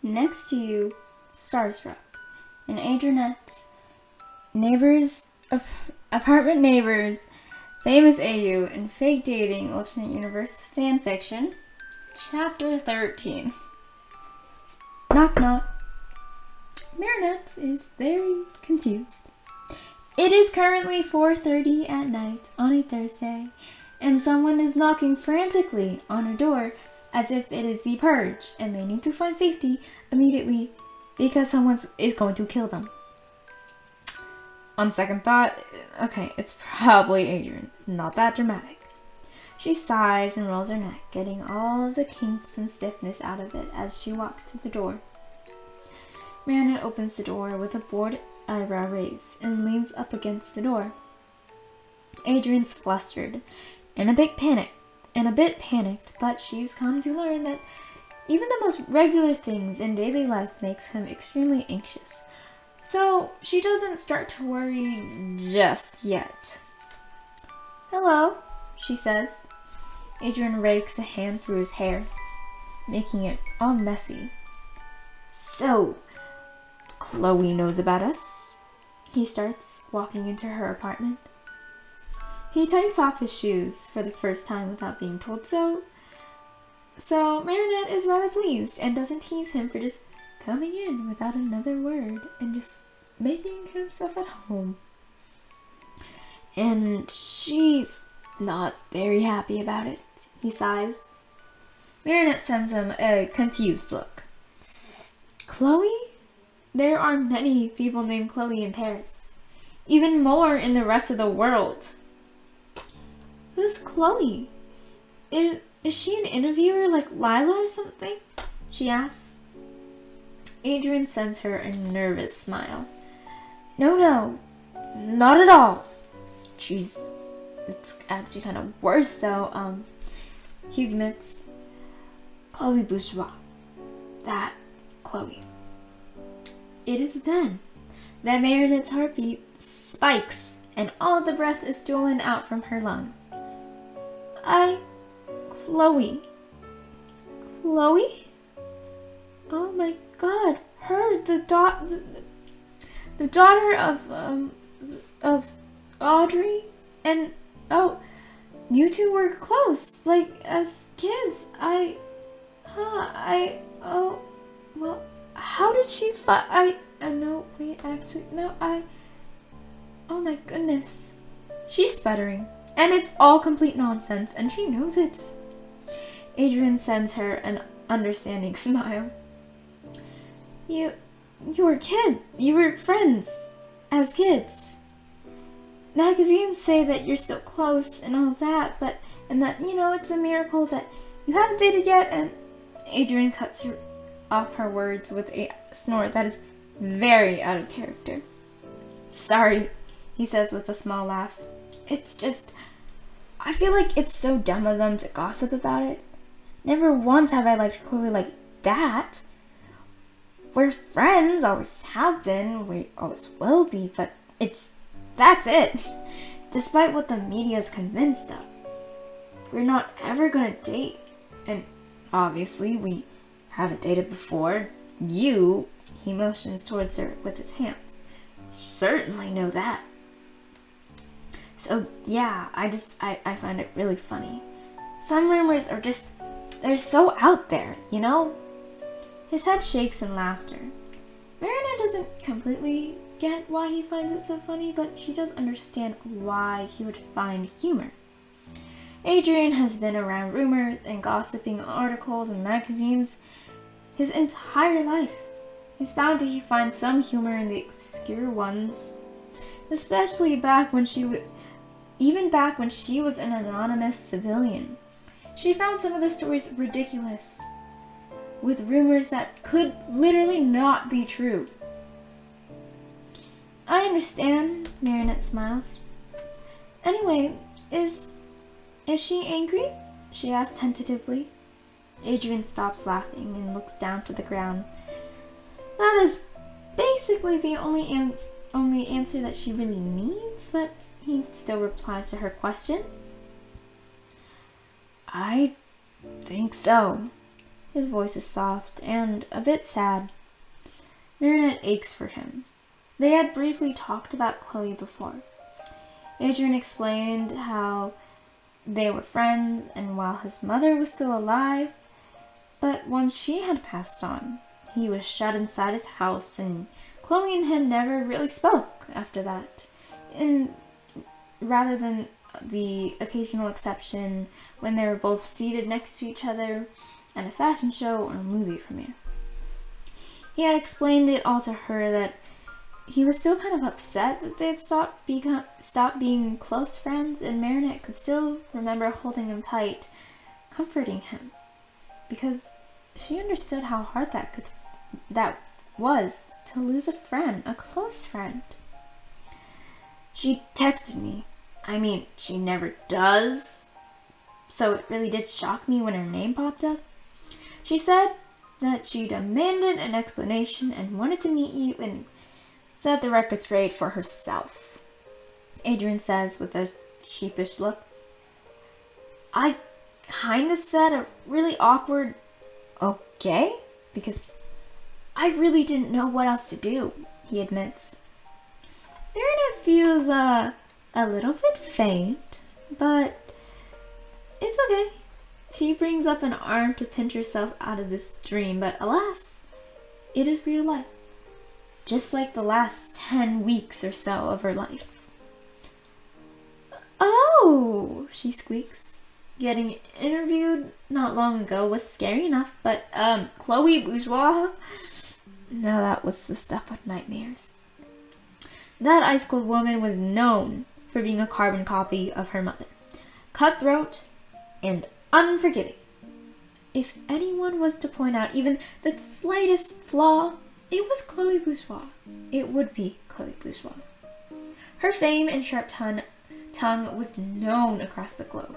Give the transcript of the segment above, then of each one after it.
Next to you, Starstruck, and Adrienette, neighbors, apartment neighbors, famous AU, and fake dating, alternate universe, fanfiction, chapter 13. Knock knock. Marinette is very confused. It is currently 4:30 at night on a Thursday, and someone is knocking frantically on her door as if it is the purge and they need to find safety immediately because someone is going to kill them. On second thought, okay, it's probably Adrien. Not that dramatic. She sighs and rolls her neck, getting all of the kinks and stiffness out of it as she walks to the door. Marinette opens the door with a bored eyebrow raised and leans up against the door. Adrien's flustered and a bit panicked, but she's come to learn that even the most regular things in daily life makes him extremely anxious. So she doesn't start to worry just yet. "Hello," she says. Adrien rakes a hand through his hair, making it all messy. "So, Chloe knows about us?" He starts, walking into her apartment. He takes off his shoes for the first time without being told so. So Marinette is rather pleased and doesn't tease him for just coming in without another word and just making himself at home. And she's not very happy about it. He sighs. Marinette sends him a confused look. "Chloe? There are many people named Chloe in Paris. Even more in the rest of the world." "Who's Chloe? Is she an interviewer like Lila or something?" she asks. Adrien sends her a nervous smile. No, not at all." It's actually kind of worse though. He admits, "Chloe Bourgeois. That Chloe." It is then that Marinette's heartbeat spikes and all the breath is stolen out from her lungs. Chloe? Oh my god, her, the daughter of Audrey? And, oh, you two were close, like, as kids. Well, how did she oh my goodness. She's sputtering, and it's all complete nonsense, and she knows it. Adrien sends her an understanding smile. You were friends as kids. Magazines say that you're still close and all that, and that, it's a miracle that you haven't dated yet, and Adrien cuts her off her words with a snort that is very out of character. "Sorry," he says with a small laugh. "It's just, I feel like it's so dumb of them to gossip about it. Never once have I liked Chloe like that. We're friends, always have been, we always will be, but that's it. Despite what the media's convinced of. We're not ever gonna date. And obviously we haven't dated before. You," he motions towards her with his hands, "certainly know that. So yeah, I find it really funny. Some rumors are just, they're so out there, His head shakes in laughter. Marinette doesn't completely get why he finds it so funny, but she does understand why he would find humor. Adrien has been around rumors and gossiping articles and magazines his entire life. He's bound to find some humor in the obscure ones, especially back when she was an anonymous civilian. She found some of the stories ridiculous, with rumors that could literally not be true. "I understand," Marinette smiles. "Anyway, is she angry?" she asks tentatively. Adrien stops laughing and looks down to the ground. That is basically the only answer that she really needs, but he still replies to her question. "I think so." His voice is soft and a bit sad. Marinette aches for him. They had briefly talked about Chloe before. Adrien explained how they were friends and while his mother was still alive, but once she had passed on, he was shut inside his house and Chloe and him never really spoke after that. And rather than the occasional exception when they were both seated next to each other at a fashion show or a movie premiere. He had explained it all to her that he was still kind of upset that they had stopped being close friends, and Marinette could still remember holding him tight, comforting him, because she understood how hard that was to lose a friend, a close friend. She texted me. I mean, she never does, so it really did shock me when her name popped up. She said that she demanded an explanation and wanted to meet you and set the record straight for herself. Adrien says with a sheepish look. I kind of said a really awkward okay, because I really didn't know what else to do, he admits. Marinette feels a little bit faint, but it's okay. She brings up an arm to pinch herself out of this dream, but alas, it is real life. Just like the last 10 weeks or so of her life. Oh, she squeaks. Getting interviewed not long ago was scary enough, but Chloe Bourgeois? No, that was the stuff with nightmares. That ice-cold woman was known for being a carbon copy of her mother. Cutthroat and unforgiving. If anyone was to point out even the slightest flaw, it was Chloe Bourgeois. It would be Chloe Bourgeois. Her fame and sharp tongue was known across the globe.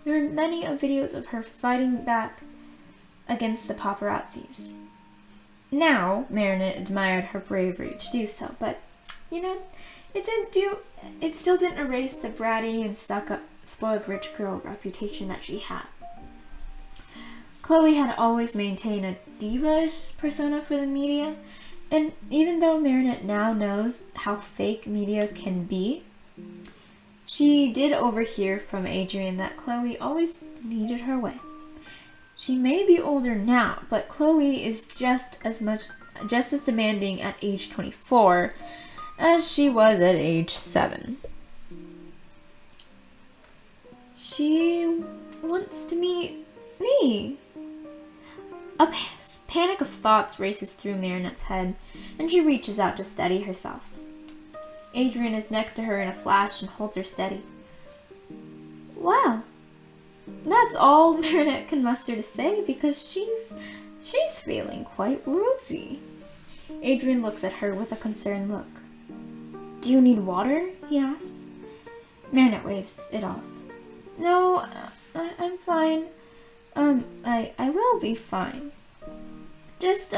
There were many videos of her fighting back against the paparazzis. Now, Marinette admired her bravery to do so, but, you know, it still didn't erase the bratty and stuck-up, spoiled rich girl reputation that she had. Chloe had always maintained a diva-ish persona for the media, and even though Marinette now knows how fake media can be, she did overhear from Adrien that Chloe always needed her way. She may be older now, but Chloe is just as demanding at age 24 as she was at age 7. She wants to meet me. A panic of thoughts races through Marinette's head, and she reaches out to steady herself. Adrien is next to her in a flash and holds her steady. Wow. That's all Marinette can muster to say because she's feeling quite rosy. Adrien looks at her with a concerned look. Do you need water? He asks. Marinette waves it off. No, I'm fine. I will be fine. Just,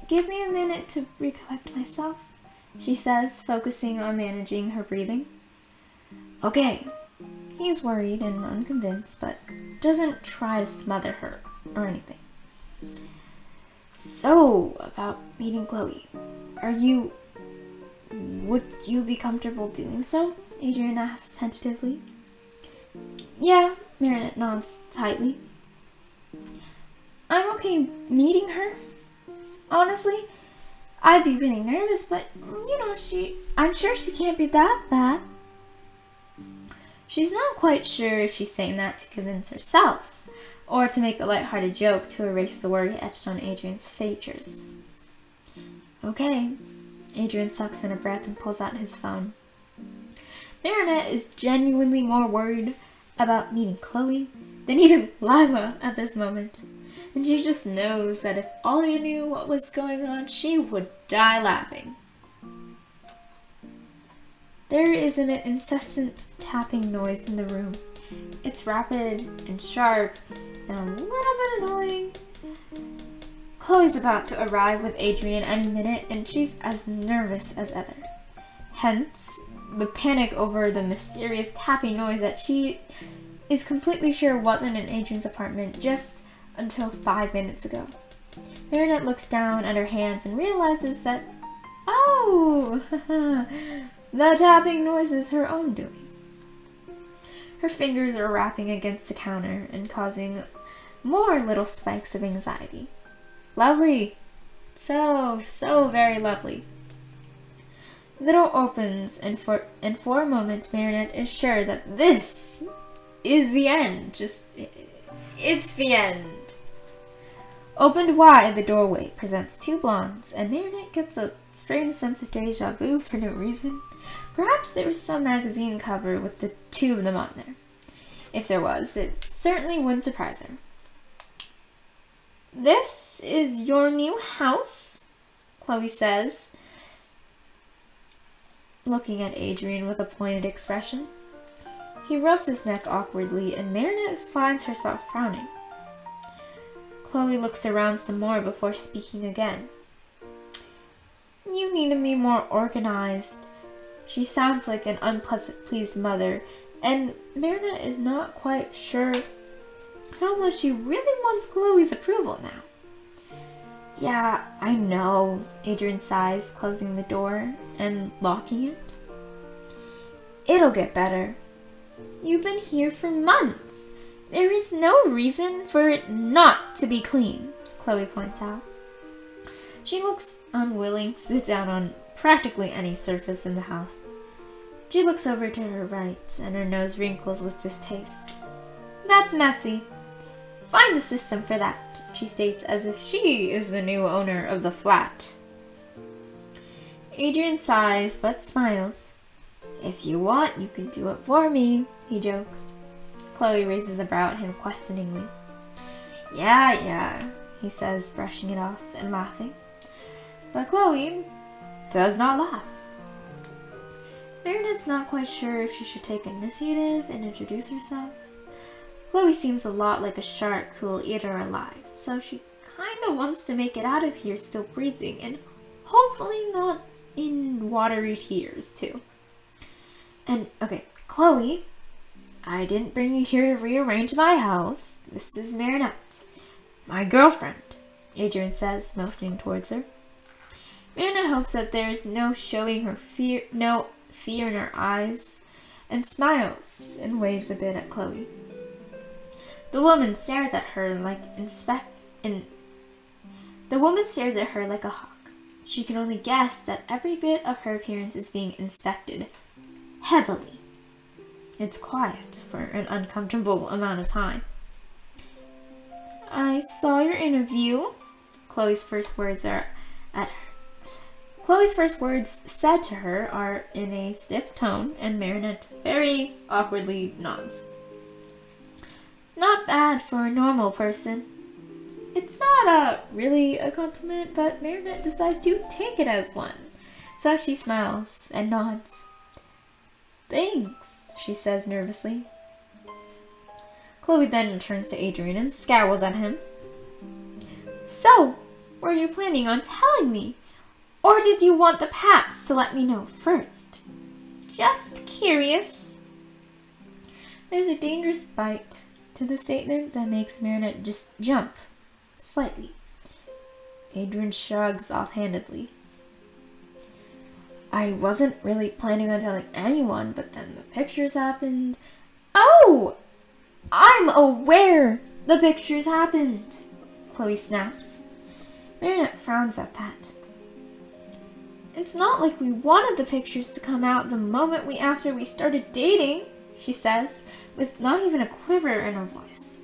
give me a minute to recollect myself, she says, focusing on managing her breathing. Okay. He's worried and unconvinced, but doesn't try to smother her or anything. So, about meeting Chloe. Would you be comfortable doing so? Adrien asks tentatively. Yeah, Marinette nods tightly. I'm okay meeting her. Honestly, I'd be really nervous, but, you know, I'm sure she can't be that bad. She's not quite sure if she's saying that to convince herself, or to make a lighthearted joke to erase the worry etched on Adrien's features. Okay. Adrien sucks in a breath and pulls out his phone. Marinette is genuinely more worried about meeting Chloe than even Lila at this moment. And she just knows that if Alia knew what was going on, she would die laughing. There is an incessant tapping noise in the room. It's rapid and sharp and a little bit annoying. Chloe's about to arrive with Adrien any minute, and she's as nervous as ever. Hence, the panic over the mysterious tapping noise that she is completely sure wasn't in Adrien's apartment, just until 5 minutes ago. Marinette looks down at her hands and realizes that, oh, the tapping noise is her own doing. Her fingers are rapping against the counter and causing more little spikes of anxiety. Lovely. So very lovely. The door opens, and for a moment, Marinette is sure that this is the end. It's the end. Opened wide, the doorway presents two blondes, and Marinette gets a strange sense of deja vu for no reason. Perhaps there was some magazine cover with the two of them on there. If there was, it certainly wouldn't surprise her. "This is your new house?" Chloe says, looking at Adrien with a pointed expression. He rubs his neck awkwardly, and Marinette finds herself frowning. Chloe looks around some more before speaking again. "You need to be more organized." She sounds like an unpleased mother, and Marinette is not quite sure how much she really wants Chloe's approval now. "Yeah, I know," Adrien sighs, closing the door and locking it. "It'll get better. You've been here for months. There is no reason for it not to be clean," Chloe points out. She looks unwilling to sit down on practically any surface in the house. She looks over to her right, and her nose wrinkles with distaste. "That's messy. Find a system for that," she states as if she is the new owner of the flat. Adrien sighs but smiles. "If you want, you can do it for me," he jokes. Chloe raises a brow at him questioningly. Yeah, he says, brushing it off and laughing. But Chloe does not laugh. Marinette's not quite sure if she should take initiative and introduce herself. Chloe seems a lot like a shark who will eat her alive, so she kinda wants to make it out of here still breathing, and hopefully not in watery tears too. And, okay, Chloe, I didn't bring you here to rearrange my house. This is Marinette, my girlfriend," Adrien says, motioning towards her. Marinette hopes that there's no fear in her eyes, and smiles and waves a bit at Chloe. The woman stares at her like a hawk. She can only guess that every bit of her appearance is being inspected heavily. It's quiet for an uncomfortable amount of time. "I saw your interview," Chloe's first words said to her are in a stiff tone, and Marinette very awkwardly nods. "Not bad for a normal person." It's not really a compliment, but Marinette decides to take it as one. So she smiles and nods. "Thanks," she says nervously. Chloe then turns to Adrien and scowls at him. "So, were you planning on telling me? Or did you want the Paps to let me know first? Just curious." There's a dangerous bite to the statement that makes Marinette just jump slightly. Adrien shrugs offhandedly. "I wasn't really planning on telling anyone, but then the pictures happened." "Oh! I'm aware the pictures happened," Chloe snaps. Marinette frowns at that. "It's not like we wanted the pictures to come out the moment after we started dating," she says, with not even a quiver in her voice.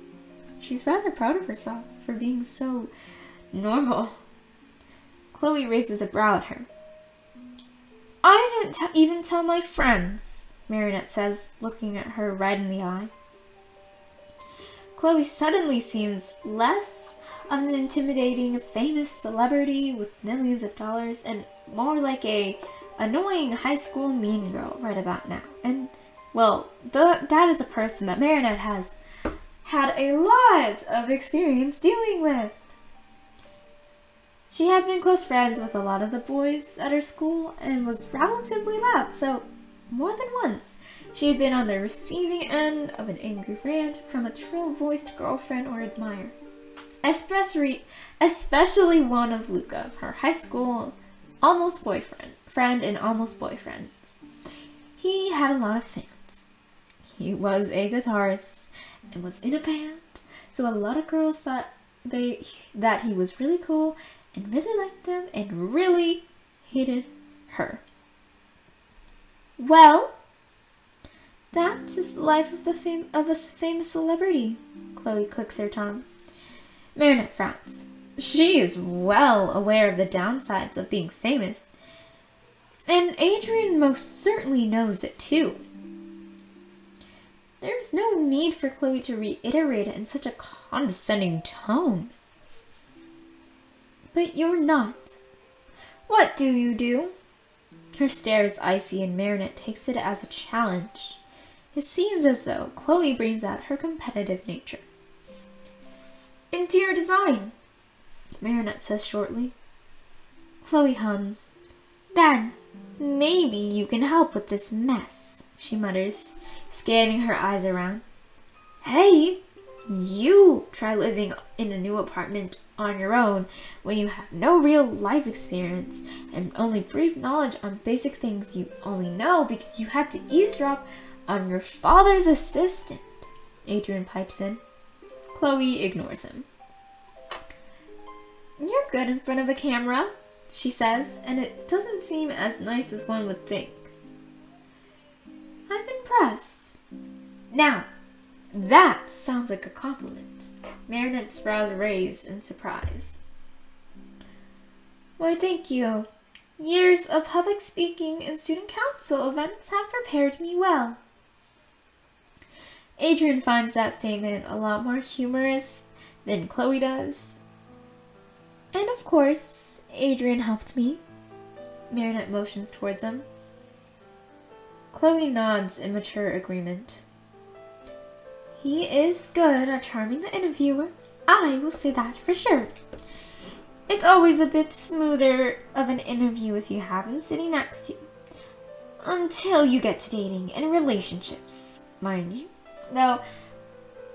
She's rather proud of herself for being so normal. Chloe raises a brow at her. "I didn't even tell my friends," Marinette says, looking at her right in the eye. Chloe suddenly seems less of an intimidating famous celebrity with millions of dollars and more like a annoying high school mean girl right about now. And, well, that is a person that Marinette has had a lot of experience dealing with. She had been close friends with a lot of the boys at her school and was relatively loud, so more than once she had been on the receiving end of an angry rant from a shrill-voiced girlfriend or admirer. especially one of Luca, her high school almost boyfriend and almost boyfriend. He had a lot of fans. He was a guitarist and was in a band, so a lot of girls thought that he was really cool and really liked them and really hated her. Well, that's just the life of a famous celebrity. Chloe clicks her tongue. Marinette frowns. She is well aware of the downsides of being famous, and Adrien most certainly knows it too. There's no need for Chloe to reiterate it in such a condescending tone. But you're not. What do you do? Her stare is icy and Marinette takes it as a challenge. It seems as though Chloe brings out her competitive nature. Interior design, Marinette says shortly. Chloe hums. Then, maybe you can help with this mess, she mutters, scanning her eyes around. Hey, you try living in a new apartment on your own when you have no real life experience and only brief knowledge on basic things you only know because you had to eavesdrop on your father's assistant, Adrien pipes in. Chloe ignores him. You're good in front of a camera, she says, and it doesn't seem as nice as one would think. I'm impressed. Now, that sounds like a compliment. Marinette's brows raise in surprise. Why, thank you. Years of public speaking and student council events have prepared me well. Adrien finds that statement a lot more humorous than Chloe does. And of course, Adrien helped me. Marinette motions towards him. Chloe nods in mature agreement. He is good at charming the interviewer. I will say that for sure. It's always a bit smoother of an interview if you have him sitting next to you. Until you get to dating and relationships, mind you. Though,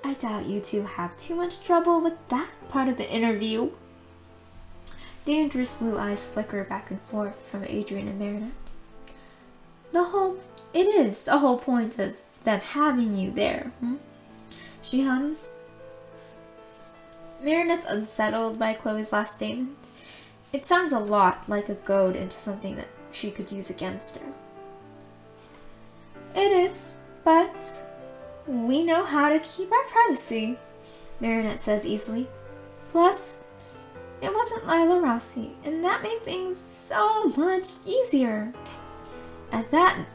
I doubt you two have too much trouble with that part of the interview. Dangerous blue eyes flicker back and forth from Adrien and Marinette. It is the whole point of them having you there, She hums. Marinette's unsettled by Chloe's last statement. It sounds a lot like a goad into something that she could use against her. It is, but we know how to keep our privacy, Marinette says easily. Plus, it wasn't Lila Rossi, and that made things so much easier. At that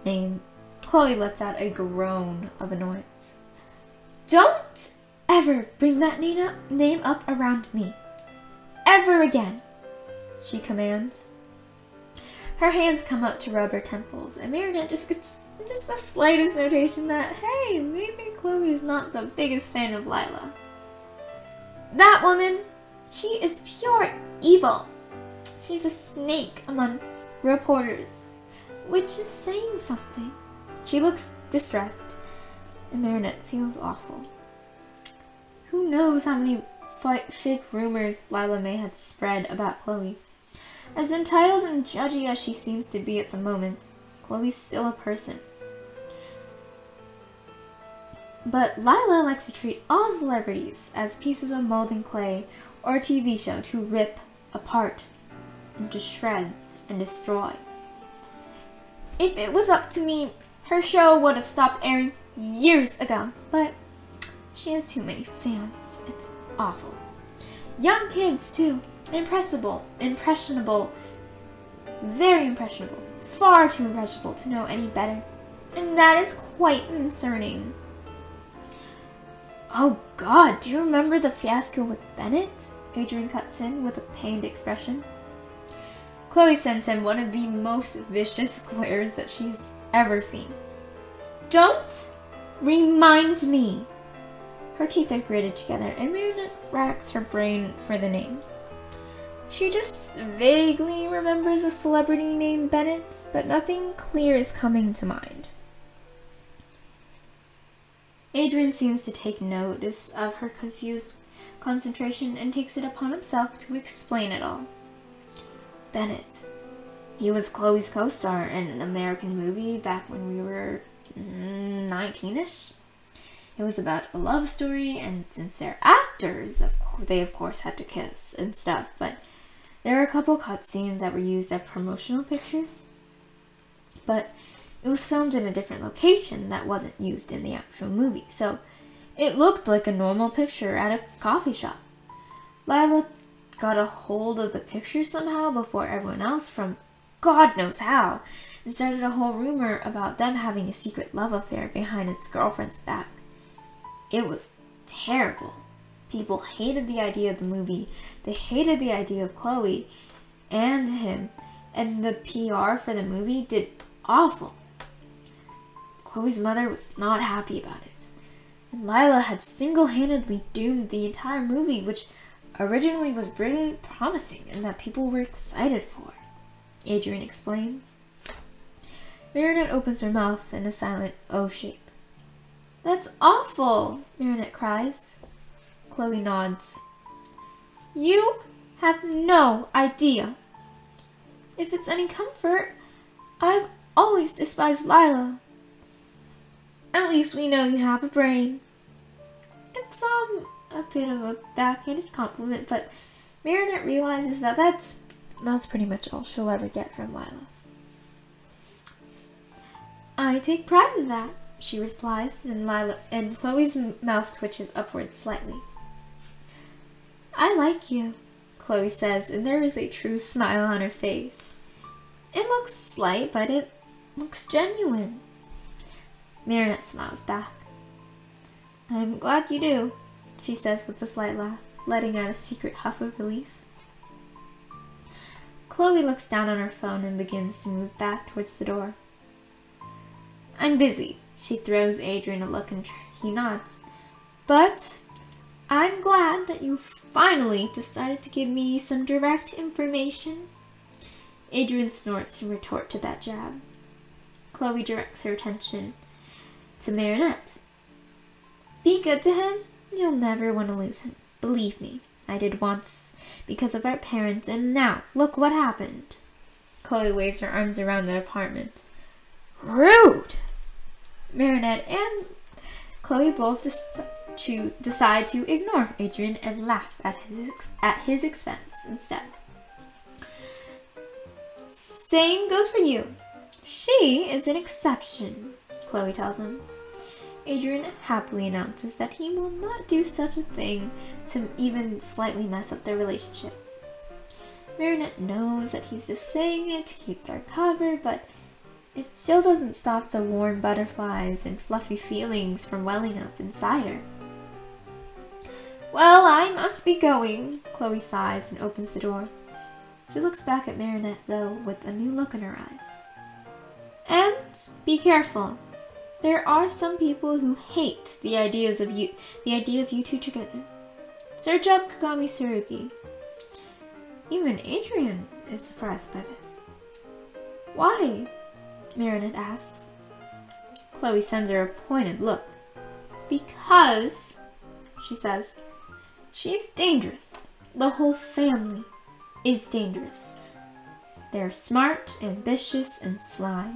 name, Chloe lets out a groan of annoyance. Don't ever bring that name up around me. Ever again, she commands. Her hands come up to rub her temples, and Marinette just gets the slightest notation that, hey, maybe Chloe is not the biggest fan of Lila. That woman, she is pure evil. She's a snake amongst reporters, which is saying something. She looks distressed, and Marinette feels awful. Who knows how many fake rumors Lila may have spread about Chloe. As entitled and judgy as she seems to be at the moment, Chloe's still a person. But Lila likes to treat all celebrities as pieces of molding clay or a TV show to rip apart into shreds and destroy. If it was up to me, her show would have stopped airing years ago, but she has too many fans. It's awful. Young kids, too. Impressionable, very impressionable, far too impressionable to know any better. And that is quite concerning. Oh God, do you remember the fiasco with Bennett? Adrien cuts in with a pained expression. Chloe sends him one of the most vicious glares that she's ever seen. Don't remind me. Her teeth are gritted together, and Marinette racks her brain for the name. She just vaguely remembers a celebrity named Bennett, but nothing clear is coming to mind. Adrien seems to take notice of her confused concentration and takes it upon himself to explain it all. Bennett. He was Chloe's co-star in an American movie back when we were 19-ish. It was about a love story, and since they're actors, they of course had to kiss and stuff, but there were a couple cutscenes that were used as promotional pictures. But it was filmed in a different location that wasn't used in the actual movie, so it looked like a normal picture at a coffee shop. Lila got a hold of the picture somehow before everyone else from God knows how, and started a whole rumor about them having a secret love affair behind his girlfriend's back. It was terrible. People hated the idea of the movie, they hated the idea of Chloe and him, and the PR for the movie did awful. Chloe's mother was not happy about it, and Lila had single-handedly doomed the entire movie, which originally was really promising and that people were excited for, Adrien explains. Marinette opens her mouth in a silent O shape. That's awful, Marinette cries. Chloe nods. You have no idea. If it's any comfort, I've always despised Lila. At least we know you have a brain. It's a bit of a backhanded compliment, but Marinette realizes that that's pretty much all she'll ever get from Lila. I take pride in that, she replies, and Chloe's mouth twitches upwards slightly. I like you, Chloe says, and there is a true smile on her face. It looks slight, but it looks genuine. Marinette smiles back. I'm glad you do, she says with a slight laugh, letting out a secret huff of relief. Chloe looks down on her phone and begins to move back towards the door. I'm busy. She throws Adrien a look and he nods. But I'm glad that you finally decided to give me some direct information. Adrien snorts in retort to that jab. Chloe directs her attention to Marinette. Be good to him. You'll never want to lose him. Believe me, I did once because of our parents, and now look what happened. Chloe waves her arms around the apartment. Rude! Marinette and Chloe both decide to ignore Adrien and laugh at his expense instead. Same goes for you. She is an exception, Chloe tells him. Adrien happily announces that he will not do such a thing to even slightly mess up their relationship. Marinette knows that he's just saying it to keep their cover, but it still doesn't stop the warm butterflies and fluffy feelings from welling up inside her. Well, I must be going, Chloe sighs and opens the door. She looks back at Marinette, though, with a new look in her eyes. And be careful. There are some people who hate the idea of you two together. Search up Kagami Tsurugi. Even Adrien is surprised by this. Why? Marinette asks. Chloe sends her a pointed look. Because, she says, she's dangerous. The whole family is dangerous. They're smart, ambitious, and sly.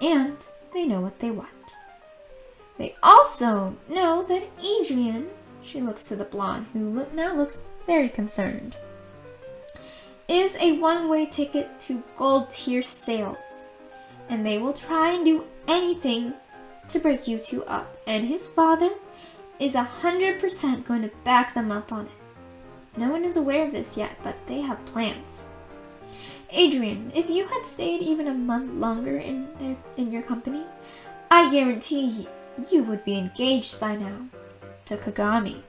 And they know what they want. They also know that Adrien, she looks to the blonde, who now looks very concerned, is a one-way ticket to gold tier sales. And they will try and do anything to break you two up. And his father is 100% going to back them up on it. No one is aware of this yet, but they have plans. Adrien, if you had stayed even a month longer in your company, I guarantee you would be engaged by now to Kagami.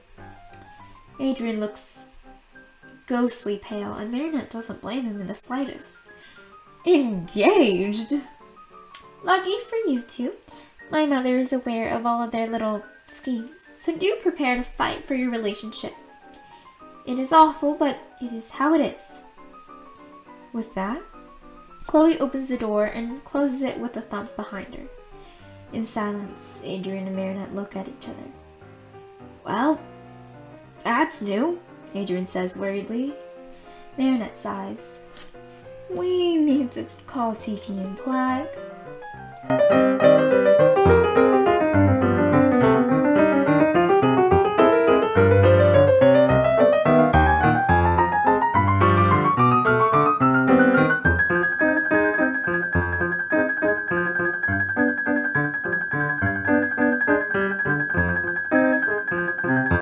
Adrien looks ghostly pale, and Marinette doesn't blame him in the slightest. Engaged? Lucky for you two. My mother is aware of all of their little schemes, so do prepare to fight for your relationship. It is awful, but it is how it is. With that, Chloe opens the door and closes it with a thump behind her. In silence, Adrien and Marinette look at each other. Well, that's new, Adrien says worriedly. Marinette sighs. We need to call Tiki and Plague.